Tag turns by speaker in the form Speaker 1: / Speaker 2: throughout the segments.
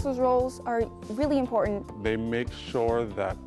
Speaker 1: counselors' roles are really important.
Speaker 2: They make sure that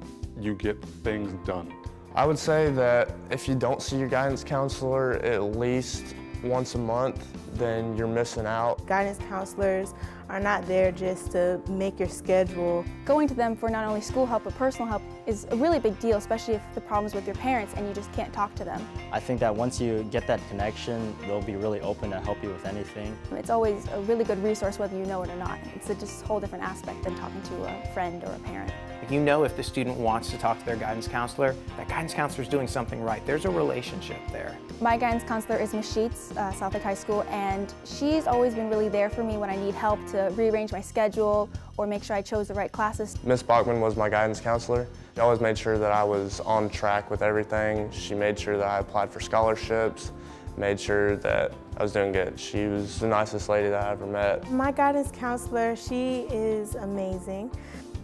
Speaker 2: you get things done.
Speaker 3: I would say that if you don't see your guidance counselor at least once a month, then you're missing out.
Speaker 4: Guidance counselors are not there just to make your schedule.
Speaker 1: Going to them for not only school help but personal help is a really big deal, especially if the problem's with your parents and you just can't talk to them.
Speaker 5: I think that once you get that connection, they'll be really open to help you with anything.
Speaker 1: It's always a really good resource whether you know it or not. It's just a whole different aspect than talking to a friend or a parent.
Speaker 6: You know if the student wants to talk to their guidance counselor, that guidance counselor is doing something right. There's a relationship there.
Speaker 1: My guidance counselor is Ms. Sheets, South Lake High School, and she's always been really there for me when I need help to rearrange my schedule or make sure I chose the right classes.
Speaker 3: Ms. Bachman was my guidance counselor. She always made sure that I was on track with everything. She made sure that I applied for scholarships, made sure that I was doing good. She was the nicest lady that I ever met.
Speaker 4: My guidance counselor, she is amazing.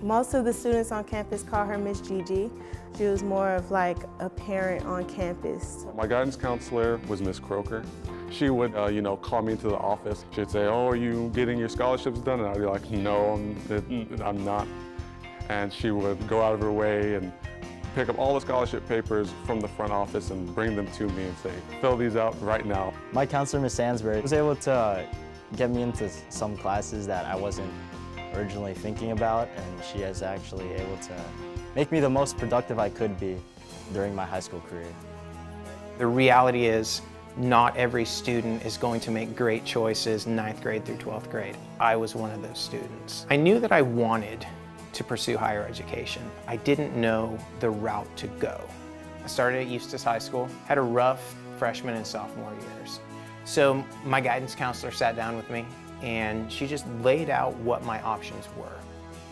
Speaker 4: Most of the students on campus call her Miss Gigi. She was more of like a parent on campus.
Speaker 2: My guidance counselor was Miss Croker. She would, call me into the office. She'd say, "Oh, are you getting your scholarships done?" And I'd be like, "No, I'm not." And she would go out of her way and pick up all the scholarship papers from the front office and bring them to me and say, "Fill these out right now."
Speaker 5: My counselor, Miss Sansbury, was able to get me into some classes that I wasn't originally thinking about, and she is actually able to make me the most productive I could be during my high school career.
Speaker 6: The reality is not every student is going to make great choices 9th grade through 12th grade. I was one of those students. I knew that I wanted to pursue higher education. I didn't know the route to go. I started at Eustis High School, had a rough freshman and sophomore years. So my guidance counselor sat down with me and she just laid out what my options were.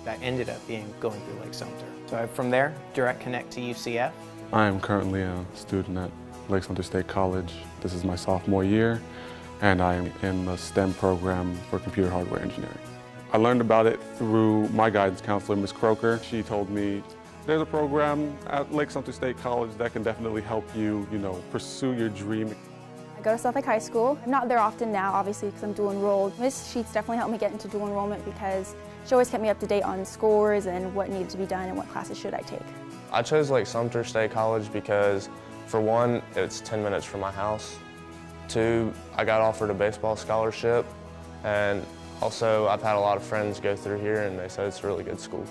Speaker 6: That ended up being going through Lake-Sumter. So from there, direct connect to UCF.
Speaker 2: I am currently a student at Lake-Sumter State College. This is my sophomore year, and I am in the STEM program for computer hardware engineering. I learned about it through my guidance counselor, Ms. Croker. She told me, there's a program at Lake-Sumter State College that can definitely help you, pursue your dream.
Speaker 1: I go to South Lake High School. I'm not there often now, obviously, because I'm dual enrolled. Ms. Sheets definitely helped me get into dual enrollment because she always kept me up to date on scores and what needed to be done and what classes should I take.
Speaker 3: I chose Lake-Sumter State College because, for one, it's 10 minutes from my house. 2, I got offered a baseball scholarship, and also I've had a lot of friends go through here and they said it's a really good school.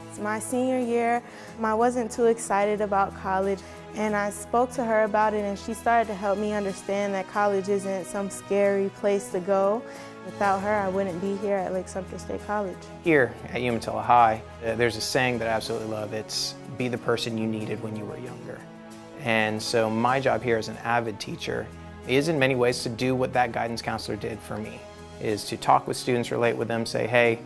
Speaker 4: It's my senior year. I wasn't too excited about college, and I spoke to her about it, and she started to help me understand that college isn't some scary place to go. Without her, I wouldn't be here at Lake-Sumter State College.
Speaker 6: Here at Umatilla High, there's a saying that I absolutely love. It's be the person you needed when you were younger. And so my job here as an avid teacher is in many ways to do what that guidance counselor did for me, is to talk with students, relate with them, say, hey,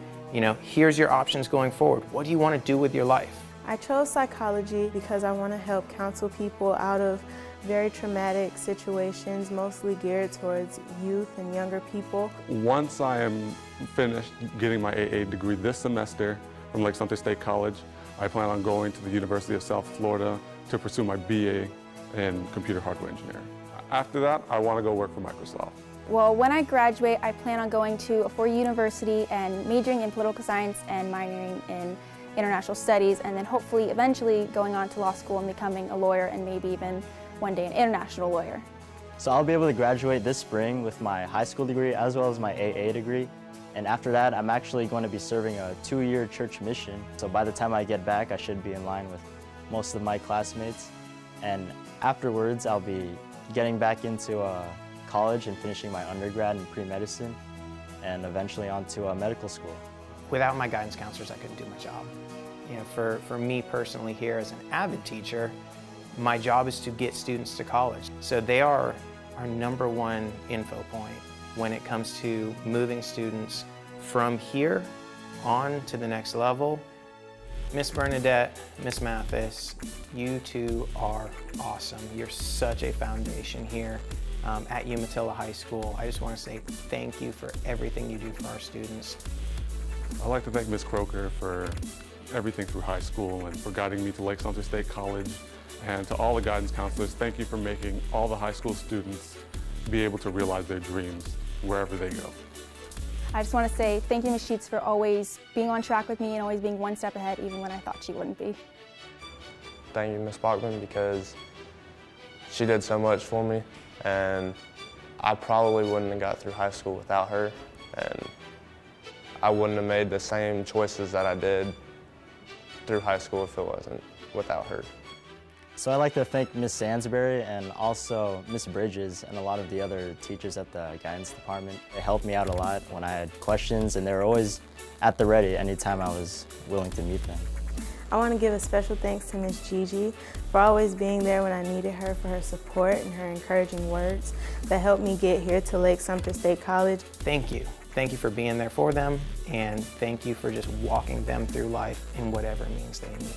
Speaker 6: here's your options going forward. What do you want to do with your life?
Speaker 4: I chose psychology because I want to help counsel people out of very traumatic situations, mostly geared towards youth and younger people.
Speaker 2: Once I am finished getting my AA degree this semester from Lake-Sumter State College, I plan on going to the University of South Florida to pursue my BA in computer hardware engineering. After that, I want to go work for Microsoft.
Speaker 1: Well, when I graduate, I plan on going to a four-year university and majoring in political science and minoring in international studies, and then hopefully eventually going on to law school and becoming a lawyer and maybe even one day an international lawyer.
Speaker 5: So I'll be able to graduate this spring with my high school degree as well as my AA degree. And after that, I'm actually going to be serving a 2-year church mission. So by the time I get back, I should be in line with most of my classmates. And afterwards, I'll be getting back into college and finishing my undergrad in pre-medicine and eventually on to medical school.
Speaker 6: Without my guidance counselors, I couldn't do my job. For me personally here as an avid teacher, my job is to get students to college. So they are our #1 info point when it comes to moving students from here on to the next level. Miss Bernadette, Miss Mathis, you two are awesome. You're such a foundation here at Umatilla High School. I just want to say thank you for everything you do for our students.
Speaker 2: I'd like to thank Ms. Croker for everything through high school and for guiding me to Lake-Sumter State College. And to all the guidance counselors, thank you for making all the high school students be able to realize their dreams wherever they go.
Speaker 1: I just want to say thank you, Ms. Sheets, for always being on track with me and always being one step ahead, even when I thought she wouldn't be.
Speaker 3: Thank you, Ms. Bachman, because she did so much for me, and I probably wouldn't have got through high school without her, and I wouldn't have made the same choices that I did through high school if it wasn't without her.
Speaker 5: So I'd like to thank Miss Sansbury and also Miss Bridges and a lot of the other teachers at the guidance department. They helped me out a lot when I had questions, and they were always at the ready anytime I was willing to meet them.
Speaker 4: I want to give a special thanks to Miss Gigi for always being there when I needed her, for her support and her encouraging words that helped me get here to Lake-Sumter State College.
Speaker 6: Thank you. Thank you for being there for them, and thank you for just walking them through life in whatever means they need.